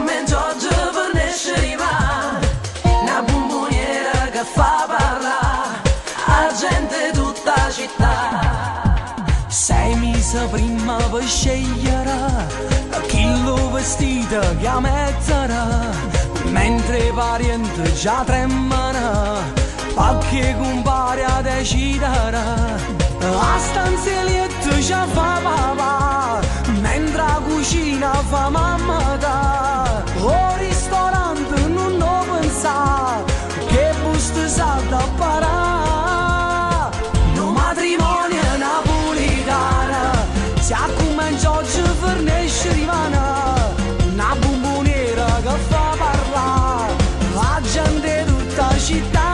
come Giorgio per nascere va, una bomboniera che fa parlare a gente tutta la città. 6 mesi prima per scegliere chi lo vestito che metterà, mentre i parenti già tremano perché compare a decidere. La stanzietta già fa papà, mentre la cucina fa mamma da. O ristorante non lo pensa, che busto salta a parà. No matrimonio napolitana, si comincia oggi per nascere Ivana. Una bomboniera che fa parlare la gente tutta la città.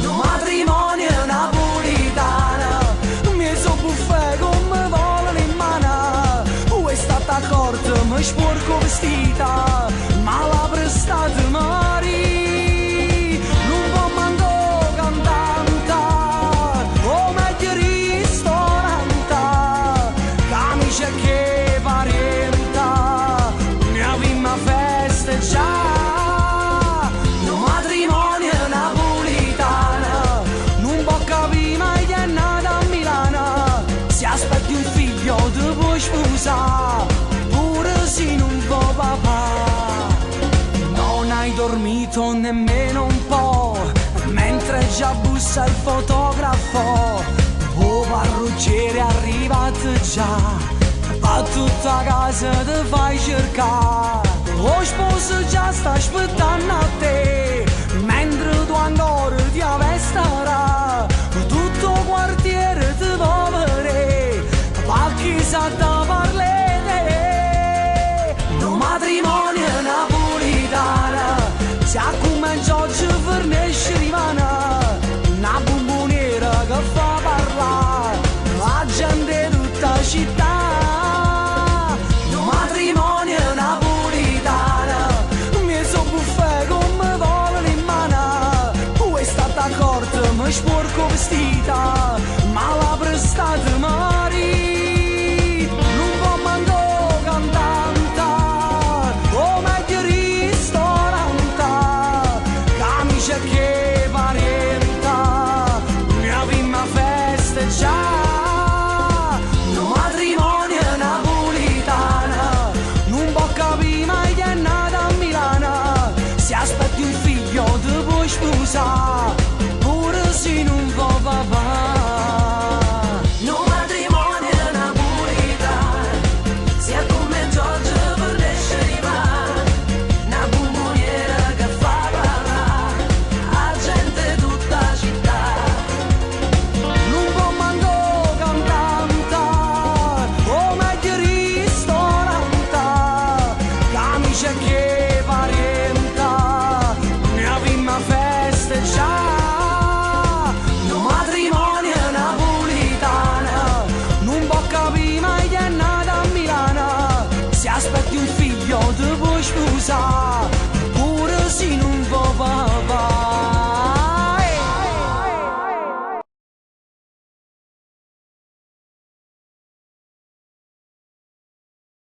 No matrimonio napolitana, mi so buffè come vogliono in mano. È stata accorta, mi sporco vestita, ma la prestata mari. Non può mandare cantante, o meglio ristorante, camicia che parenta, mia prima festa già. No matrimonio napolitana, non può capire mai che è nata a Milano. Si aspetti un figlio ti puoi sposare, pure se non può papà. Non hai dormito nemmeno un po', mentre già bussa il fotografo. Oh parrucciere è arrivato già, a tutta casa ti fai cercare. Lo sposo già sta aspettando a te, mentre tu ancora ti avvesterà. Tutto quartiere ti povere, ma chissà da parlere. No matrimonio napolitana, si comincia oggi per nascere Ivana. Una bomboniera che fa parlare la gente tutta la città. No matrimonio napolitana, mi so buffè come vogliono in mano. È stata accorta, mi sporco vestita, ma la prestata mari. Non può mandare cantante, o meglio ristorante, camicia che parenta, mia prima festa già. No matrimonio napolitana, non può capire mai che è nata a Milano. Se aspetti un figlio ti puoi sposare, pure se non può papà. No matrimonio napolitana, si come Giorgio per nascere va, una bomboniera che fa parlare a gente tutta la città. Non può mandare cantante, o meglio ristorante, camicia che parenta, mia prima festa già. No matrimonio napolitana, non può capire mai che è nata a Milano. Se aspetti un figlio ti puoi sposare,